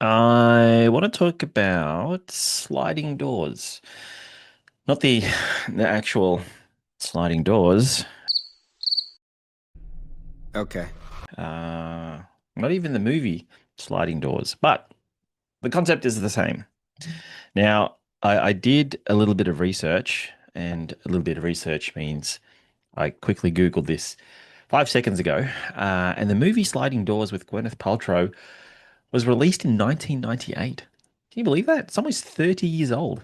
I want to talk about sliding doors. Not the actual sliding doors. Okay. Uh, Not even the movie Sliding Doors, but the concept is the same. Now, I did a little bit of research, and a little bit of research means I quickly Googled this 5 seconds ago, and the movie Sliding Doors with Gwyneth Paltrow was released in 1998. Can you believe that? It's almost 30 years old.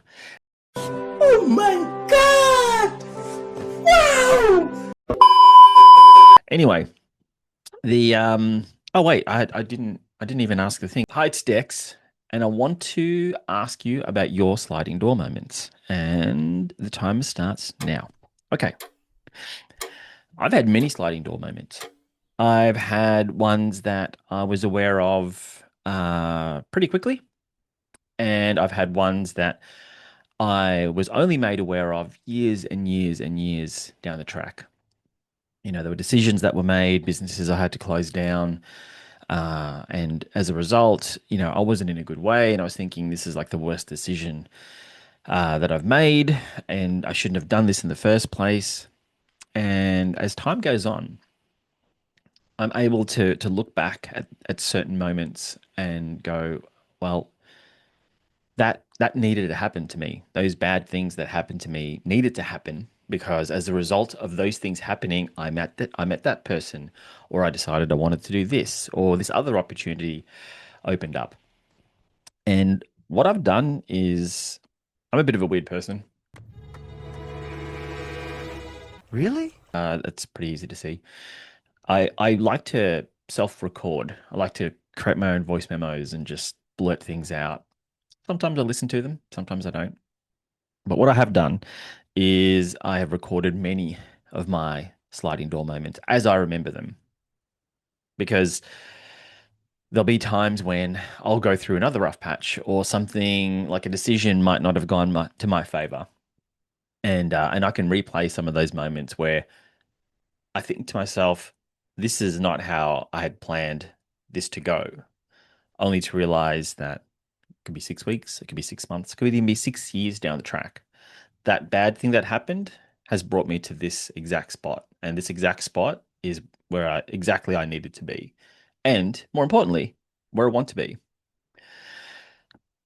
Oh my God! Wow! Anyway, the oh wait, I didn't even ask the thing. Hi, it's Dex, and I want to ask you about your sliding door moments. And the timer starts now. Okay. I've had many sliding door moments. I've had ones that I was aware of pretty quickly, and I've had ones that I was only made aware of years and years and years down the track. There were decisions that were made, businesses I had to close down. And as a result, I wasn't in a good way. And I was thinking, this is like the worst decision that I've made. And I shouldn't have done this in the first place. And as time goes on, I'm able to look back at certain moments and go, well, that needed to happen to me. Those bad things that happened to me needed to happen because as a result of those things happening, I met that person, or I decided I wanted to do this, or this other opportunity opened up. And what I've done is I'm a bit of a weird person. Really? That's pretty easy to see. I like to self-record. I like to create my own voice memos and just blurt things out. Sometimes I listen to them, sometimes I don't. But what I have done is I have recorded many of my sliding door moments as I remember them because there'll be times when I'll go through another rough patch or something like a decision might not have gone to my favor. And I can replay some of those moments where I think to myself, this is not how I had planned this to go, only to realize that it could be 6 weeks, it could be 6 months, it could even be 6 years down the track. That bad thing that happened has brought me to this exact spot. And this exact spot is where exactly I needed to be. And more importantly, where I want to be.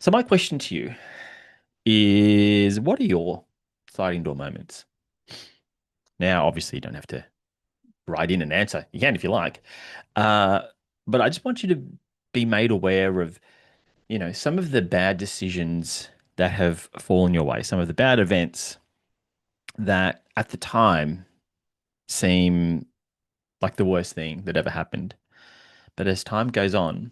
So my question to you is what are your sliding door moments? Now, obviously, you don't have to write in an answer. You can if you like. Uh, but I just want you to be made aware of, some of the bad decisions that have fallen your way, some of the bad events that at the time seem like the worst thing that ever happened. But as time goes on,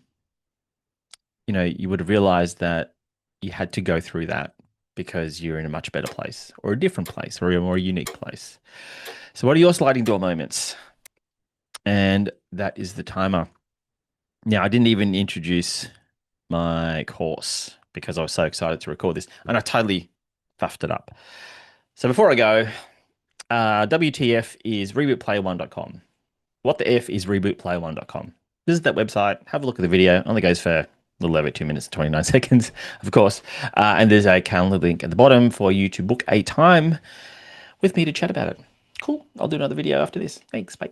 you would have realized that you had to go through that because you're in a much better place or a different place or a more unique place. So, what are your sliding door moments? And that is the timer. Now, I didn't even introduce my course because I was so excited to record this and I totally fuffed it up. So, before I go, WTF is rebootplayer1.com. What the F is rebootplayer1.com? Visit that website, have a look at the video. Only goes for a little over 2 minutes and 29 seconds, of course. And there's a calendar link at the bottom for you to book a time with me to chat about it. Cool. I'll do another video after this. Thanks. Bye.